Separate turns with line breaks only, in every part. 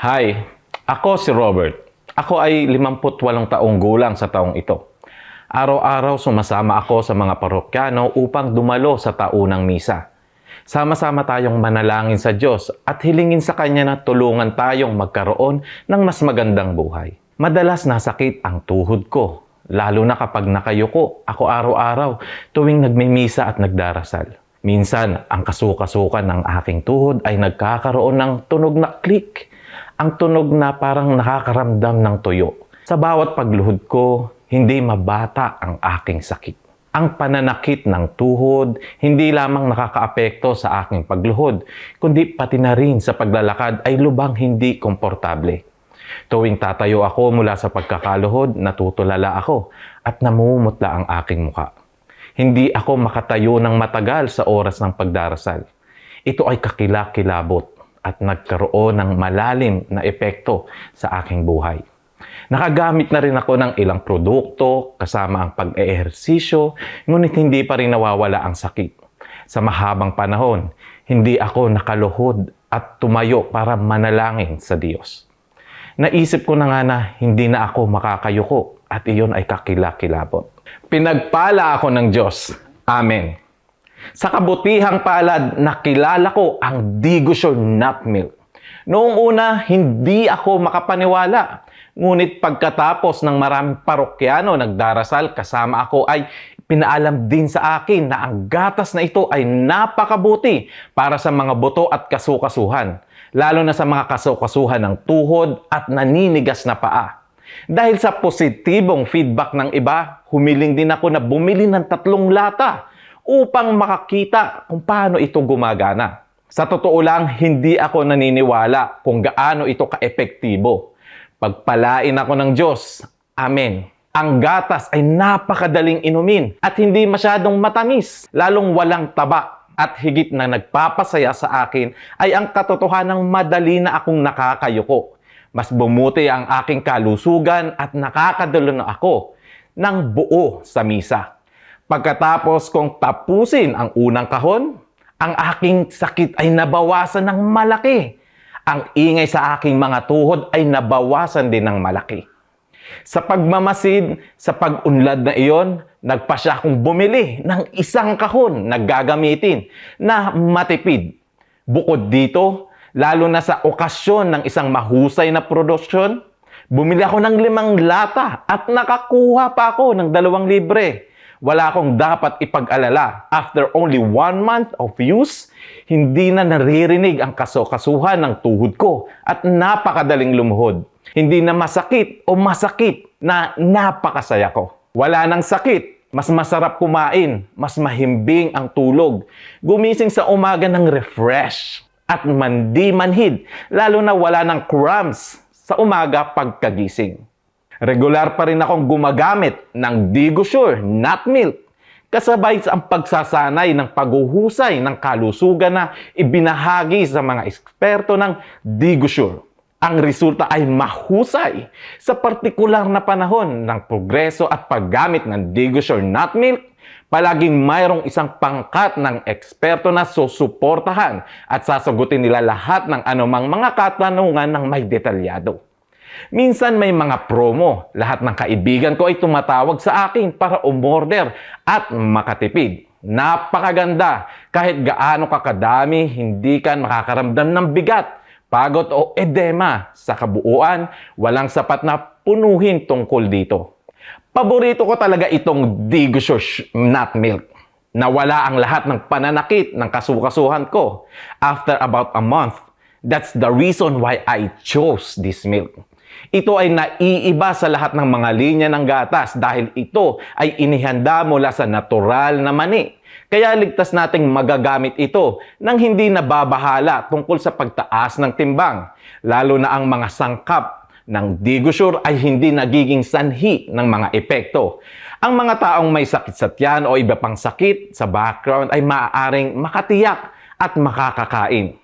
Hi, ako si Robert. Ako ay 58 taong gulang sa taong ito. Araw-araw sumasama ako sa mga parokyano upang dumalo sa taunang misa. Sama-sama tayong manalangin sa Diyos at hilingin sa Kanya na tulungan tayong magkaroon ng mas magandang buhay. Madalas nasakit ang tuhod ko, lalo na kapag nakayuko ako araw-araw tuwing nagmimisa at nagdarasal. Minsan, ang kasukasukan ng aking tuhod ay nagkakaroon ng tunog na click. Ang tunog na parang nakakaramdam ng tuyo. Sa bawat pagluhod ko, hindi mabata ang aking sakit. Ang pananakit ng tuhod, hindi lamang nakakaapekto sa aking pagluhod, kundi pati na rin sa paglalakad ay lubang hindi komportable. Tuwing tatayo ako mula sa pagkakaluhod, natutulala ako at namumutla ang aking muka. Hindi ako makatayo ng matagal sa oras ng pagdarasal. Ito ay kakilakilabot at nagkaroon ng malalim na epekto sa aking buhay. Nakagamit na rin ako ng ilang produkto kasama ang pag-eehersisyo, ngunit hindi pa rin nawawala ang sakit. Sa mahabang panahon, hindi ako nakaluhod at tumayo para manalangin sa Diyos. Naisip ko na nga na hindi na ako makakayuko at iyon ay kakilakilabot. Pinagpala ako ng Diyos. Amen. Sa kabutihang palad, nakilala ko ang Digosure Nut Milk. Noong una, hindi ako makapaniwala. Ngunit pagkatapos ng maraming parokyano nagdarasal kasama ako ay pinaalam din sa akin na ang gatas na ito ay napakabuti para sa mga buto at kasukasuhan. Lalo na sa mga kasukasuhan ng tuhod at naninigas na paa. Dahil sa positibong feedback ng iba, humiling din ako na bumili ng 3 lata upang makakita kung paano ito gumagana. Sa totoo lang, hindi ako naniniwala kung gaano ito ka-epektibo. Pagpalain ako ng Diyos. Amen. Ang gatas ay napakadaling inumin at hindi masyadong matamis, lalong walang taba. At higit na nagpapasaya sa akin ay ang katotohanang madali na akong nakakayuko. Mas bumuti ang aking kalusugan at nakakadalo na ako ng buo sa misa. Pagkatapos kong tapusin ang unang kahon, ang aking sakit ay nabawasan ng malaki. Ang ingay sa aking mga tuhod ay nabawasan din ng malaki. Sa pagmamasid, sa pag-unlad na iyon, nagpasya akong bumili ng 1 kahon na gagamitin na matipid. Bukod dito, lalo na sa okasyon ng isang mahusay na produksyon, bumili ako ng 5 lata at nakakuha pa ako ng 2 libre. Wala akong dapat ipag-alala. After only 1 month of use, hindi na naririnig ang kasukasuhan ng tuhod ko at napakadaling lumuhod. Hindi na masakit o masakit na napakasaya ko. Wala nang sakit, mas masarap kumain, mas mahimbing ang tulog. Gumising sa umaga ng refresh at mandi-manhid, lalo na wala ng cramps sa umaga pagkagising. Regular pa rin akong gumagamit ng Digosure Nut Milk. Kasabay sa ang pagsasanay ng paghuhusay ng kalusugan na ibinahagi sa mga eksperto ng Digosure. Ang resulta ay mahusay. Sa partikular na panahon ng progreso at paggamit ng Digosure Nut Milk, palaging mayroong isang pangkat ng eksperto na susuportahan at sasagutin nila lahat ng anumang mga katanungan ng may detalyado. Minsan may mga promo. Lahat ng kaibigan ko ay tumatawag sa akin para umorder at makatipid. Napakaganda. Kahit gaano kakadami, hindi ka makakaramdam ng bigat, pagod o edema. Sa kabuuan, walang sapat na punuhin tungkol dito. Paborito ko talaga itong Digosure Nut Milk. Nawala ang lahat ng pananakit ng kasukasuhan ko after about a month. That's the reason why I chose this milk. Ito ay naiiba sa lahat ng mga linya ng gatas dahil ito ay inihanda mula sa natural na mani. Kaya ligtas nating magagamit ito nang hindi nababahala tungkol sa pagtaas ng timbang. Lalo na ang mga sangkap ng Digosure ay hindi nagiging sanhi ng mga epekto. Ang mga taong may sakit sa tiyan o iba pang sakit sa background ay maaaring makatiyak at makakakain.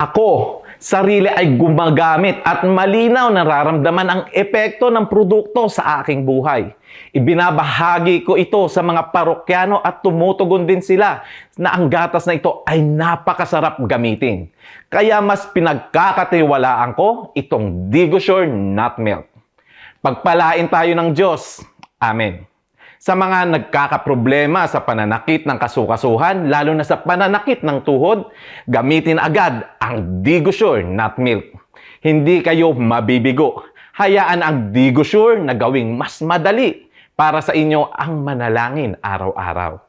Ako, sarili ay gumagamit at malinaw nararamdaman ang epekto ng produkto sa aking buhay. Ibinabahagi ko ito sa mga parokyano at tumutugon din sila na ang gatas na ito ay napakasarap gamitin. Kaya mas pinagkakatiwalaan ko itong DigoSure Nut Milk. Pagpalain tayo ng Diyos. Amen. Sa mga nagkakaproblema sa pananakit ng kasukasuhan, lalo na sa pananakit ng tuhod, gamitin agad ang DigoSure Nut Milk. Hindi kayo mabibigo. Hayaan ang DigoSure na gawing mas madali para sa inyo ang manalangin araw-araw.